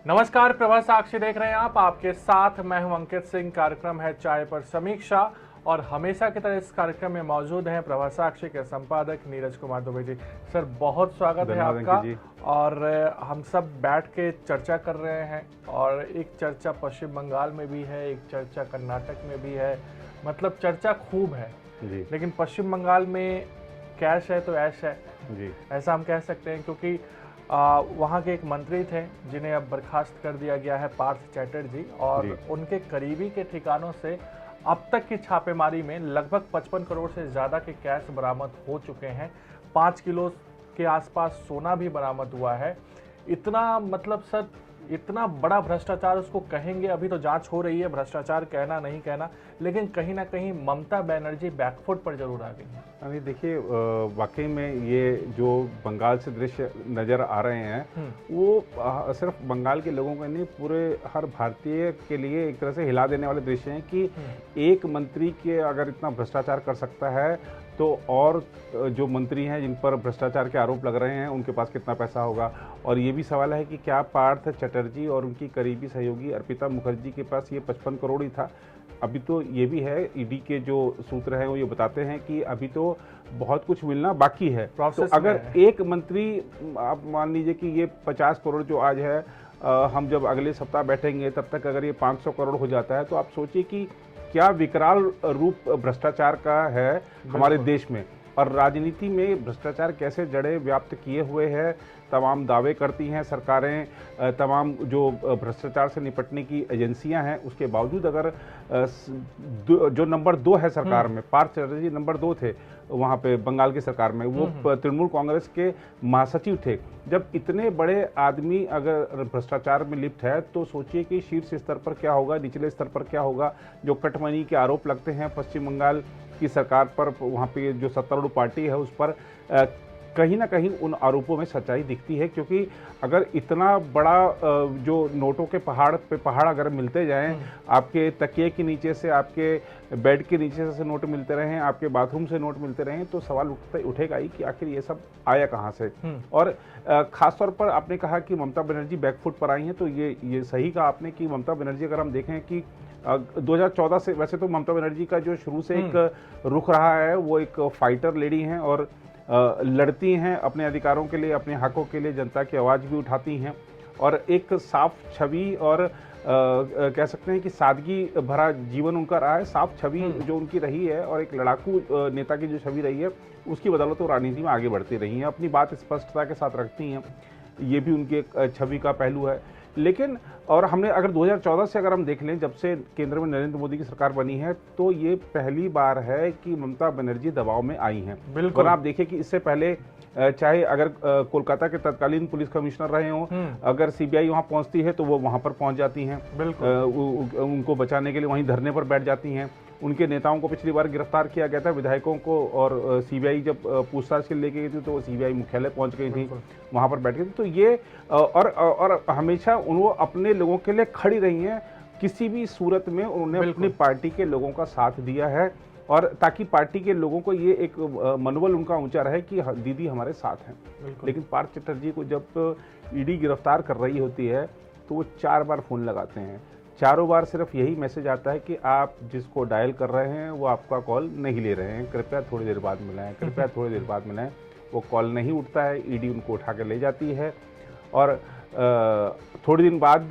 नमस्कार, प्रभा साक्षी देख रहे हैं आप। आपके साथ मैं हूं अंकित सिंह। कार्यक्रम है चाय पर समीक्षा और हमेशा की तरह इस कार्यक्रम में मौजूद हैं प्रभा साक्षी के संपादक नीरज कुमार दुबे जी। सर, बहुत स्वागत है आपका। और हम सब बैठ के चर्चा कर रहे हैं और एक चर्चा पश्चिम बंगाल में भी है, एक चर्चा कर्नाटक में भी है। मतलब चर्चा खूब है जी। लेकिन पश्चिम बंगाल में कैश है तो ऐश है जी। ऐसा हम कह सकते हैं, क्योंकि वहाँ के एक मंत्री थे जिन्हें अब बर्खास्त कर दिया गया है, पार्थ चैटर्जी, और उनके करीबी के ठिकानों से अब तक की छापेमारी में लगभग 55 करोड़ से ज़्यादा के कैश बरामद हो चुके हैं। 5 किलो के आसपास सोना भी बरामद हुआ है। इतना मतलब सर, इतना बड़ा भ्रष्टाचार उसको कहेंगे, अभी तो जांच हो रही है, भ्रष्टाचार कहना नहीं कहना, लेकिन कहीं ना कहीं ममता बनर्जी बैकफुट पर जरूर आ गई है। अभी देखिए, वाकई में ये जो बंगाल से दृश्य नज़र आ रहे हैं वो सिर्फ बंगाल के लोगों का नहीं, पूरे हर भारतीय के लिए एक तरह से हिला देने वाले दृश्य हैं कि एक मंत्री के अगर इतना भ्रष्टाचार कर सकता है तो और जो मंत्री हैं जिन पर भ्रष्टाचार के आरोप लग रहे हैं उनके पास कितना पैसा होगा। और ये भी सवाल है कि क्या पार्थ चटर्जी और उनकी करीबी सहयोगी अर्पिता मुखर्जी के पास ये 55 करोड़ ही था। अभी तो ये भी है, ईडी के जो सूत्र हैं वो ये बताते हैं कि अभी तो बहुत कुछ मिलना बाकी है। तो अगर एक मंत्री, आप मान लीजिए कि ये 50 करोड़ जो आज है, हम जब अगले सप्ताह बैठेंगे तब तक अगर ये 500 करोड़ हो जाता है तो आप सोचिए कि क्या विकराल रूप भ्रष्टाचार का है हमारे देश में। और राजनीति में भ्रष्टाचार कैसे जड़ें व्याप्त किए हुए हैं। तमाम दावे करती हैं सरकारें, तमाम जो भ्रष्टाचार से निपटने की एजेंसियां हैं, उसके बावजूद अगर जो नंबर 2 है सरकार में, पार्थ चैटर्जी नंबर 2 थे वहाँ पे बंगाल की सरकार में, वो तृणमूल कांग्रेस के महासचिव थे। जब इतने बड़े आदमी अगर भ्रष्टाचार में लिप्त है तो सोचिए कि शीर्ष स्तर पर क्या होगा, निचले स्तर पर क्या होगा। जो कटमनी के आरोप लगते हैं पश्चिम बंगाल की सरकार पर, वहाँ पे जो सत्तारूढ़ पार्टी है उस पर, कहीं ना कहीं उन आरोपों में सच्चाई दिखती है। क्योंकि अगर इतना बड़ा जो नोटों के पहाड़ पे पहाड़ अगर मिलते जाएं, आपके तकिए के नीचे से, आपके बेड के नीचे से नोट मिलते रहें, आपके बाथरूम से नोट मिलते रहें, तो सवाल उठेगा ही कि आखिर ये सब आया कहाँ से। और खासतौर पर आपने कहा कि ममता बनर्जी बैकफुट पर आई हैं, तो ये सही कहा आपने कि ममता बनर्जी, अगर हम देखें कि 2014 से, वैसे तो ममता बनर्जी का जो शुरू से एक रुख रहा है वो एक फाइटर लेडी हैं और लड़ती हैं अपने अधिकारों के लिए, अपने हकों के लिए, जनता की आवाज़ भी उठाती हैं। और एक साफ छवि और कह सकते हैं कि सादगी भरा जीवन उनका रहा है। साफ छवि जो उनकी रही है और एक लड़ाकू नेता की जो छवि रही है, उसकी बदौलत वो राजनीति में आगे बढ़ती रही हैं, अपनी बात स्पष्टता के साथ रखती हैं। ये भी उनकी एक छवि का पहलू है। लेकिन और हमने अगर 2014 से अगर हम देख लें, जब से केंद्र में नरेंद्र मोदी की सरकार बनी है, तो ये पहली बार है कि ममता बनर्जी दबाव में आई हैं। बिल्कुल। आप देखिए कि इससे पहले चाहे अगर कोलकाता के तत्कालीन पुलिस कमिश्नर रहे हों, अगर सीबीआई वहां पहुंचती है तो वो वहां पर पहुंच जाती हैं, उनको बचाने के लिए वहीं धरने पर बैठ जाती हैं। उनके नेताओं को पिछली बार गिरफ्तार किया गया था, विधायकों को, और सीबीआई जब पूछताछ के लिए लेके गई थी तो वो सीबीआई मुख्यालय पहुंच गई थी, वहां पर बैठ गई थी। तो ये और हमेशा वो अपने लोगों के लिए खड़ी रही हैं। किसी भी सूरत में उन्होंने अपनी पार्टी के लोगों का साथ दिया है, और ताकि पार्टी के लोगों को ये एक मनोबल उनका ऊंचा रहे कि दीदी हमारे साथ हैं। लेकिन पार्थ चटर्जी को जब ईडी गिरफ्तार कर रही होती है तो वो 4 बार फ़ोन लगाते हैं। चारों बार सिर्फ यही मैसेज आता है कि आप जिसको डायल कर रहे हैं वो आपका कॉल नहीं ले रहे हैं, कृपया थोड़ी देर बाद मिलाएं, कृपया थोड़ी देर बाद मिलाएं। वो कॉल नहीं उठता है, ईडी उनको उठा कर ले जाती है। और थोड़ी दिन बाद,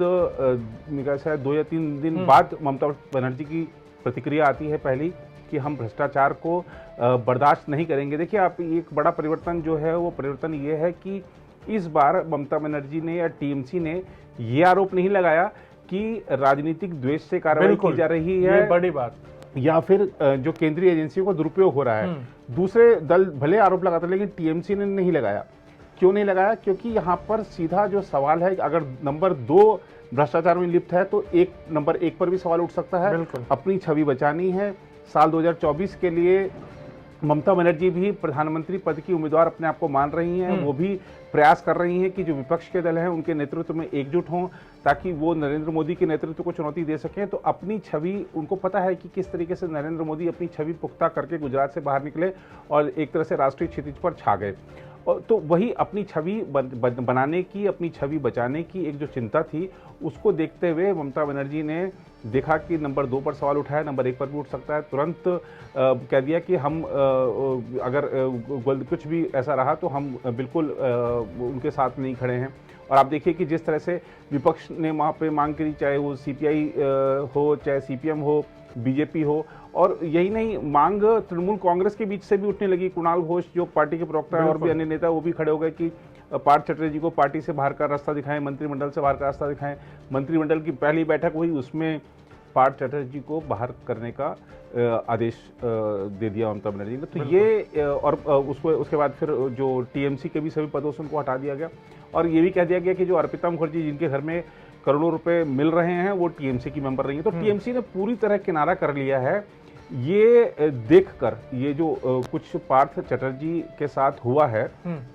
शायद 2 या 3 दिन बाद, ममता बनर्जी की प्रतिक्रिया आती है पहली कि हम भ्रष्टाचार को बर्दाश्त नहीं करेंगे। देखिए, आप एक बड़ा परिवर्तन जो है वो परिवर्तन ये है कि इस बार ममता बनर्जी ने या टीएमसी ने ये आरोप नहीं लगाया कि राजनीतिक द्वेष से कार्रवाई की जा रही है, ये बड़ी बात, या फिर जो केंद्रीय एजेंसियों को दुरुपयोग हो रहा है। दूसरे दल भले आरोप लगाते, लेकिन टीएमसी ने नहीं लगाया। क्यों नहीं लगाया? क्योंकि यहाँ पर सीधा जो सवाल है, अगर नंबर 2 भ्रष्टाचार में लिप्त है तो नंबर 1 पर भी सवाल उठ सकता है। अपनी छवि बचानी है। साल 2024 के लिए ममता बनर्जी भी प्रधानमंत्री पद की उम्मीदवार अपने आप को मान रही हैं। वो भी प्रयास कर रही हैं कि जो विपक्ष के दल हैं उनके नेतृत्व में एकजुट हों, ताकि वो नरेंद्र मोदी के नेतृत्व को चुनौती दे सकें। तो अपनी छवि, उनको पता है कि किस तरीके से नरेंद्र मोदी अपनी छवि पुख्ता करके गुजरात से बाहर निकले और एक तरह से राष्ट्रीय क्षितिज पर छा गए। और तो वही अपनी छवि बनाने की, अपनी छवि बचाने की एक जो चिंता थी, उसको देखते हुए ममता बनर्जी ने देखा कि नंबर 2 पर सवाल उठाया, नंबर 1 पर भी उठ सकता है, तुरंत कह दिया कि हम अगर कुछ भी ऐसा रहा तो हम बिल्कुल उनके साथ नहीं खड़े हैं। और आप देखिए कि जिस तरह से विपक्ष ने वहाँ पे मांग करी, चाहे वो सीपीआई हो, चाहे सीपीएम हो, बीजेपी हो, और यही नहीं, मांग तृणमूल कांग्रेस के बीच से भी उठने लगी। कुणाल घोष जो पार्टी के प्रवक्ता हैं और भी अन्य नेता, वो भी खड़े हो गए कि पार्थ चटर्जी को पार्टी से बाहर का रास्ता दिखाएं, मंत्रिमंडल से बाहर का रास्ता दिखाएं। मंत्रिमंडल की पहली बैठक हुई, उसमें पार्थ चटर्जी को बाहर करने का आदेश दे दिया ममता बनर्जी ने। तो ये और उसके बाद फिर जो टीएमसी के भी सभी पदों से उनको हटा दिया गया, और ये भी कह दिया गया कि जो अर्पिता मुखर्जी जिनके घर में करोड़ों रुपए मिल रहे हैं वो टीएमसी की मेंबर रही है। तो टीएमसी ने पूरी तरह किनारा कर लिया है। ये देखकर, ये जो कुछ पार्थ चटर्जी के साथ हुआ है,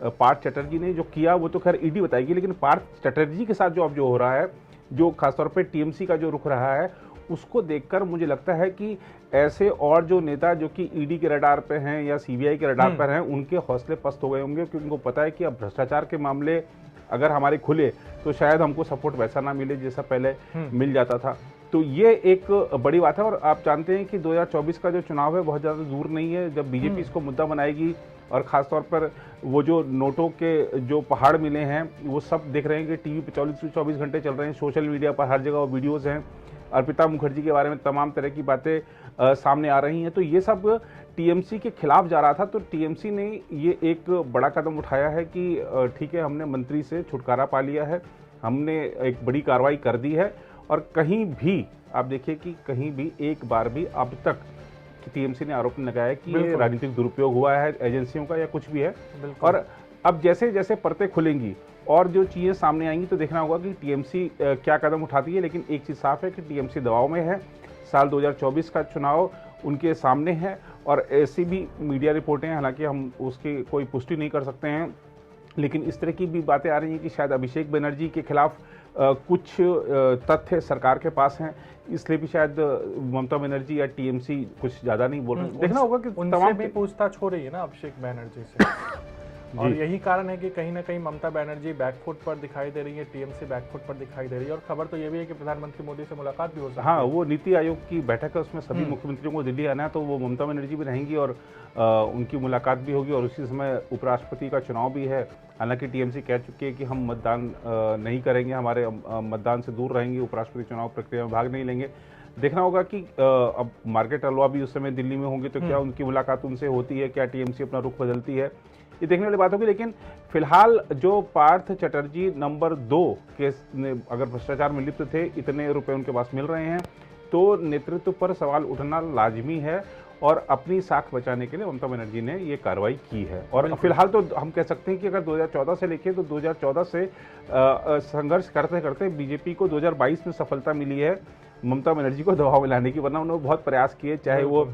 पार्थ चटर्जी ने जो किया वो तो खैर ईडी बताएगी, लेकिन पार्थ चटर्जी के साथ जो अब जो हो रहा है, जो खासतौर पे टीएमसी का जो रुख रहा है, उसको देखकर मुझे लगता है कि ऐसे और जो नेता जो कि ईडी के रडार पे हैं या सीबीआई के रडार पर हैं, उनके हौसले पस्त हो गए होंगे, क्योंकि उनको पता है कि अब भ्रष्टाचार के मामले अगर हमारे खुले तो शायद हमको सपोर्ट वैसा ना मिले जैसा पहले मिल जाता था। तो ये एक बड़ी बात है। और आप जानते हैं कि 2024 का जो चुनाव है बहुत ज़्यादा दूर नहीं है, जब बीजेपी इसको मुद्दा बनाएगी, और ख़ासतौर पर वो जो नोटों के जो पहाड़ मिले हैं, वो सब देख रहे हैं कि टीवी पे 24 घंटे चल रहे हैं, सोशल मीडिया पर हर जगह वो वीडियोज़ हैं, अर्पिता मुखर्जी के बारे में तमाम तरह की बातें सामने आ रही हैं। तो ये सब टीएमसी के खिलाफ जा रहा था। तो टीएमसी ने ये एक बड़ा कदम उठाया है कि ठीक है, हमने मंत्री से छुटकारा पा लिया है, हमने एक बड़ी कार्रवाई कर दी है, और कहीं भी आप देखिए कि कहीं भी एक बार भी अब तक टीएमसी ने आरोप लगाया कि ये राजनीतिक दुरुपयोग हुआ है एजेंसियों का या कुछ भी है। और अब जैसे जैसे परतें खुलेंगी और जो चीज़ें सामने आएंगी तो देखना होगा कि टीएमसी क्या कदम उठाती है। लेकिन एक चीज़ साफ है कि टीएमसी दबाव में है। साल 2024 का चुनाव उनके सामने है, और ऐसी भी मीडिया रिपोर्टें हैं, हालांकि हम उसकी कोई पुष्टि नहीं कर सकते हैं, लेकिन इस तरह की भी बातें आ रही हैं कि शायद अभिषेक बनर्जी के खिलाफ कुछ तथ्य सरकार के पास हैं, इसलिए भी शायद ममता बनर्जी या टीएमसी कुछ ज़्यादा नहीं बोल रहे। देखना होगा कि तमाम भी पूछताछ हो रही है ना अभिषेक बनर्जी से और यही कारण है कि कहीं ना कहीं ममता बनर्जी बैकफुट पर दिखाई दे रही है, टीएमसी बैकफुट पर दिखाई दे रही है। और खबर तो ये भी है कि प्रधानमंत्री मोदी से मुलाकात भी हो सकती है। हाँ, वो नीति आयोग की बैठक है, उसमें सभी मुख्यमंत्रियों को दिल्ली आना है, तो वो ममता बनर्जी भी रहेंगी और उनकी मुलाकात भी होगी। और उसी समय उपराष्ट्रपति का चुनाव भी है। हालांकि टीएमसी कह चुकी है कि हम मतदान नहीं करेंगे, हमारे मतदान से दूर रहेंगे, उपराष्ट्रपति चुनाव प्रक्रिया में भाग नहीं लेंगे। देखना होगा कि अब मार्केट अलवा भी उस समय दिल्ली में होंगे, तो क्या उनकी मुलाकात उनसे होती है, क्या टीएमसी अपना रुख बदलती है, ये देखने वाली बात होगी। लेकिन फिलहाल जो पार्थ चटर्जी नंबर 2 केस ने अगर भ्रष्टाचार में लिप्त थे, इतने रुपए उनके पास मिल रहे हैं, तो नेतृत्व पर सवाल उठना लाजमी है। और अपनी साख बचाने के लिए ममता बनर्जी ने ये कार्रवाई की है। और फिलहाल तो हम कह सकते हैं कि अगर 2014 से लेके तो 2014 से संघर्ष करते करते बीजेपी को 2022 में सफलता मिली है ममता बनर्जी को दबाव में लाने की। वरना उन्होंने बहुत प्रयास किए, चाहे वो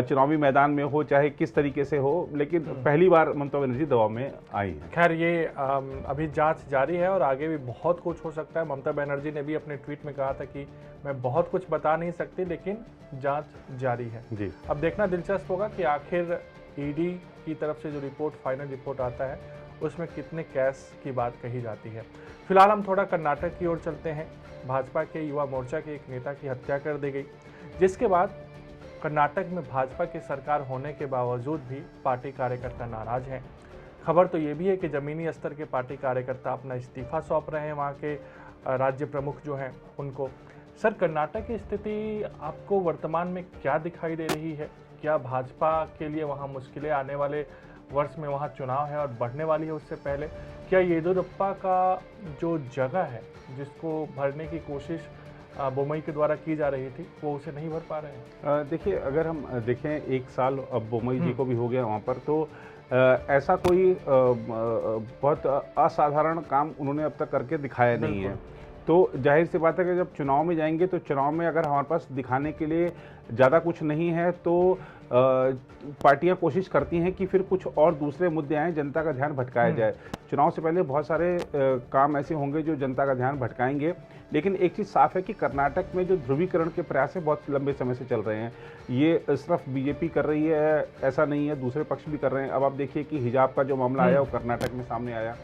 चुनावी मैदान में हो, चाहे किस तरीके से हो, लेकिन पहली बार ममता बनर्जी दबाव में आई है। खैर, ये अभी जांच जारी है और आगे भी बहुत कुछ हो सकता है। ममता बनर्जी ने भी अपने ट्वीट में कहा था कि मैं बहुत कुछ बता नहीं सकती, लेकिन जांच जारी है जी। अब देखना दिलचस्प होगा कि आखिर ईडी की तरफ से जो रिपोर्ट, फाइनल रिपोर्ट आता है, उसमें कितने कैश की बात कही जाती है। फिलहाल हम थोड़ा कर्नाटक की ओर चलते हैं। भाजपा के युवा मोर्चा के एक नेता की हत्या कर दी गई, जिसके बाद कर्नाटक में भाजपा की सरकार होने के बावजूद भी पार्टी कार्यकर्ता नाराज हैं। खबर तो ये भी है कि ज़मीनी स्तर के पार्टी कार्यकर्ता अपना इस्तीफा सौंप रहे हैं वहाँ के राज्य प्रमुख जो हैं उनको। सर, कर्नाटक की स्थिति आपको वर्तमान में क्या दिखाई दे रही है? क्या भाजपा के लिए वहाँ मुश्किलें आने वाले वर्ष में वहाँ चुनाव है और बढ़ने वाली है उससे पहले? क्या येदियुरप्पा का जो जगह है जिसको भरने की कोशिश बोम्मई के द्वारा की जा रही थी, वो उसे नहीं भर पा रहे हैं? देखिए, अगर हम देखें 1 साल अब बोम्मई जी को भी हो गया वहाँ पर, तो ऐसा कोई बहुत असाधारण काम उन्होंने अब तक करके दिखाया नहीं है। तो जाहिर सी बात है कि जब चुनाव में जाएंगे तो चुनाव में अगर हमारे पास दिखाने के लिए ज़्यादा कुछ नहीं है तो पार्टियां कोशिश करती हैं कि फिर कुछ और दूसरे मुद्दे आएँ, जनता का ध्यान भटकाया जाए। चुनाव से पहले बहुत सारे काम ऐसे होंगे जो जनता का ध्यान भटकाएंगे। लेकिन एक चीज़ साफ है कि कर्नाटक में जो ध्रुवीकरण के प्रयास है बहुत लंबे समय से चल रहे हैं। ये सिर्फ बीजेपी कर रही है ऐसा नहीं है, दूसरे पक्ष भी कर रहे हैं। अब आप देखिए कि हिजाब का जो मामला आया वो कर्नाटक में सामने आया।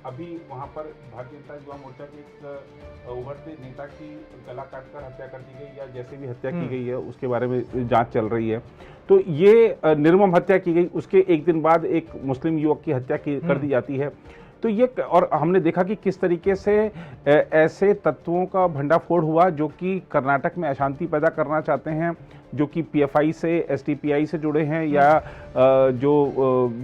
अभी वहाँ पर भारतीय जनता युवा मोर्चा के एक उभरते नेता की गला काटकर हत्या कर दी गई या जैसे भी हत्या की गई है उसके बारे में जांच चल रही है। तो ये निर्मम हत्या की गई, उसके एक दिन बाद एक मुस्लिम युवक की हत्या कर दी जाती है। तो ये और हमने देखा कि किस तरीके से ऐसे तत्वों का भंडाफोड़ हुआ जो कि कर्नाटक में अशांति पैदा करना चाहते हैं, जो कि पीएफआई से एसटीपीआई से जुड़े हैं या जो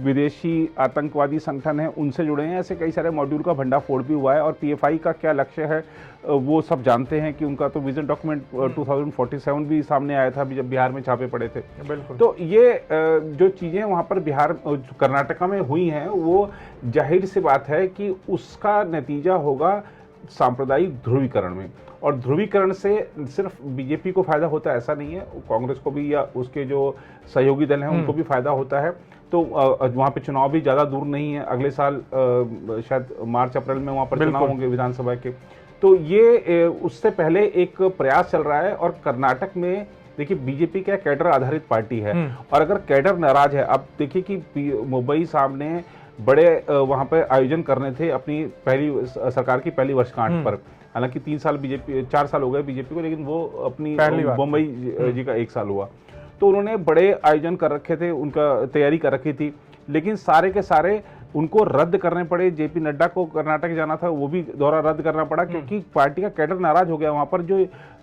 विदेशी आतंकवादी संगठन हैं उनसे जुड़े हैं। ऐसे कई सारे मॉड्यूल का भंडाफोड़ भी हुआ है और पीएफआई का क्या लक्ष्य है वो सब जानते हैं कि उनका तो विजन डॉक्यूमेंट 2047 भी सामने आया था जब बिहार में छापे पड़े थे। तो ये जो चीज़ें वहाँ पर कर्नाटका में हुई हैं वो जाहिर सी बात है कि उसका नतीजा होगा सांप्रदायिक ध्रुवीकरण में। और ध्रुवीकरण से सिर्फ बीजेपी को फायदा होता है ऐसा नहीं है, कांग्रेस को भी या उसके जो सहयोगी दल हैं उनको भी फायदा होता है। तो वहाँ पे चुनाव भी ज़्यादा दूर नहीं है, अगले साल शायद मार्च अप्रैल में वहाँ पर चुनाव होंगे विधानसभा के। तो ये उससे पहले एक प्रयास चल रहा है। और कर्नाटक में देखिए बीजेपी क्या कैडर आधारित पार्टी है और अगर कैडर नाराज है, अब देखिए कि मुंबई सामने बड़े वहाँ पे आयोजन करने थे अपनी पहली सरकार की पहली वर्षगांठ पर। हालांकि 4 साल हो गए बीजेपी को, लेकिन वो अपनी मुंबई जी का 1 साल हुआ। तो उन्होंने बड़े आयोजन कर रखे थे, उनका तैयारी कर रखी थी, लेकिन सारे के सारे उनको रद्द करने पड़े। जेपी नड्डा को कर्नाटक जाना था वो भी दौरा रद्द करना पड़ा क्योंकि पार्टी का कैडर नाराज हो गया। वहाँ पर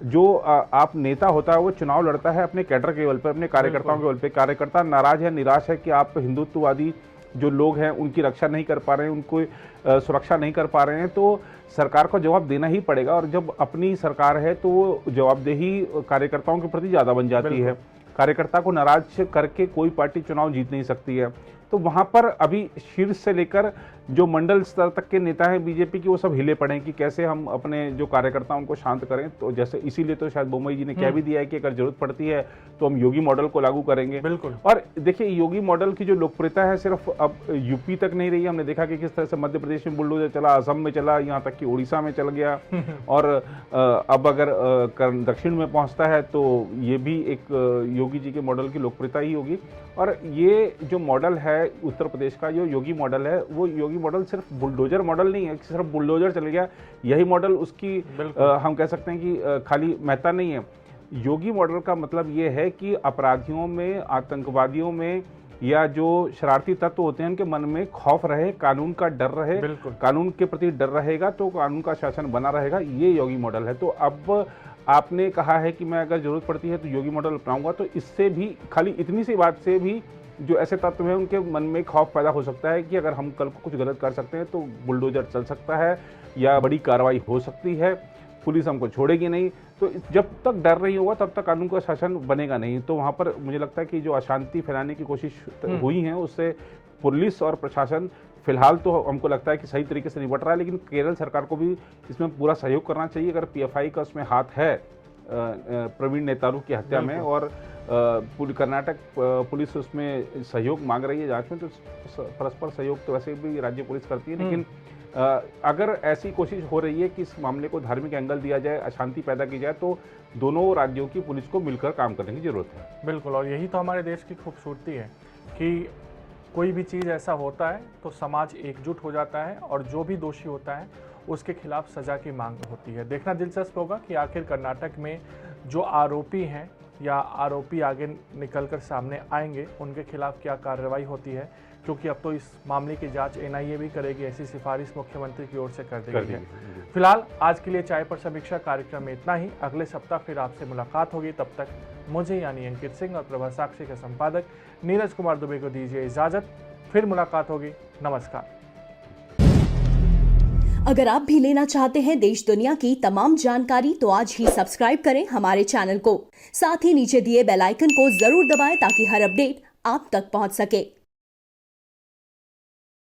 जो आप नेता होता है वो चुनाव लड़ता है अपने कैडर के बल पर, अपने कार्यकर्ताओं के बल पर। कार्यकर्ता नाराज है, निराश है कि आप हिंदुत्ववादी जो लोग हैं उनकी रक्षा नहीं कर पा रहे हैं, उनको सुरक्षा नहीं कर पा रहे हैं, तो सरकार को जवाब देना ही पड़ेगा। और जब अपनी सरकार है तो वो जवाबदेही कार्यकर्ताओं के प्रति ज़्यादा बन जाती है। कार्यकर्ता को नाराज करके कोई पार्टी चुनाव जीत नहीं सकती है। तो वहाँ पर अभी शीर्ष से लेकर जो मंडल स्तर तक के नेता हैं बीजेपी की वो सब हिले पड़े हैं कि कैसे हम अपने जो कार्यकर्ता उनको शांत करें। तो जैसे इसीलिए तो शायद बोमई जी ने कह भी दिया है कि अगर जरूरत पड़ती है तो हम योगी मॉडल को लागू करेंगे। बिल्कुल। और देखिए योगी मॉडल की जो लोकप्रियता है सिर्फ अब यूपी तक नहीं रही, हमने देखा कि किस तरह से मध्य प्रदेश में बुलडोजर चला, असम में चला, यहाँ तक कि उड़ीसा में चल गया और अब अगर दक्षिण में पहुँचता है तो ये भी एक योगी जी के मॉडल की लोकप्रियता ही होगी। और ये जो मॉडल है उत्तर प्रदेश का, जो योगी मॉडल है, वो योगी मॉडल सिर्फ बुलडोजर मॉडल नहीं है, सिर्फ बुलडोजर चल गया यही मॉडल उसकी हम कह सकते हैं कि खाली महत्ता नहीं है। योगी मॉडल का मतलब ये है कि अपराधियों में, आतंकवादियों में या जो शरारती तत्व होते हैं उनके मन में खौफ रहे, कानून का डर रहे, कानून के प्रति डर रहेगा तो कानून का शासन बना रहेगा, ये योगी मॉडल है। तो अब आपने कहा है कि मैं अगर जरूरत पड़ती है तो योगी मॉडल अपनाऊंगा, तो इससे भी खाली इतनी सी बात से भी जो ऐसे तत्व हैं उनके मन में खौफ पैदा हो सकता है कि अगर हम कल को कुछ गलत कर सकते हैं तो बुलडोजर चल सकता है या बड़ी कार्रवाई हो सकती है, पुलिस हमको छोड़ेगी नहीं। तो जब तक डर नहीं होगा तब तक कानून का शासन बनेगा नहीं। तो वहाँ पर मुझे लगता है कि जो अशांति फैलाने की कोशिश हुई है उससे पुलिस और प्रशासन फिलहाल तो हमको लगता है कि सही तरीके से निपट रहा है, लेकिन केरल सरकार को भी इसमें पूरा सहयोग करना चाहिए। अगर पीएफआई का उसमें हाथ है प्रवीण नेतारू की हत्या में और कर्नाटक पुलिस उसमें सहयोग मांग रही है जांच में, तो परस्पर सहयोग तो वैसे भी राज्य पुलिस करती है, लेकिन अगर ऐसी कोशिश हो रही है कि इस मामले को धार्मिक एंगल दिया जाए, अशांति पैदा की जाए, तो दोनों राज्यों की पुलिस को मिलकर काम करने की जरूरत है। बिल्कुल, और यही तो हमारे देश की खूबसूरती है कि कोई भी चीज़ ऐसा होता है तो समाज एकजुट हो जाता है और जो भी दोषी होता है उसके खिलाफ सज़ा की मांग होती है। देखना दिलचस्प होगा कि आखिर कर्नाटक में जो आरोपी हैं या आरोपी आगे निकलकर सामने आएंगे उनके खिलाफ क्या कार्रवाई होती है, क्योंकि अब तो इस मामले की जांच एनआईए भी करेगी, ऐसी सिफारिश मुख्यमंत्री की ओर से कर दी गई है। फिलहाल आज के लिए चाय पर समीक्षा कार्यक्रम में इतना ही। अगले सप्ताह फिर आपसे मुलाकात होगी। तब तक मुझे यानी अंकित सिंह और प्रभा साक्षी के संपादक नीरज कुमार दुबे को दीजिए इजाजत। फिर मुलाकात होगी। नमस्कार। अगर आप भी लेना चाहते हैं देश दुनिया की तमाम जानकारी तो आज ही सब्सक्राइब करें हमारे चैनल को। साथ ही नीचे दिए बेल आइकन को जरूर दबाएं ताकि हर अपडेट आप तक पहुंच सके।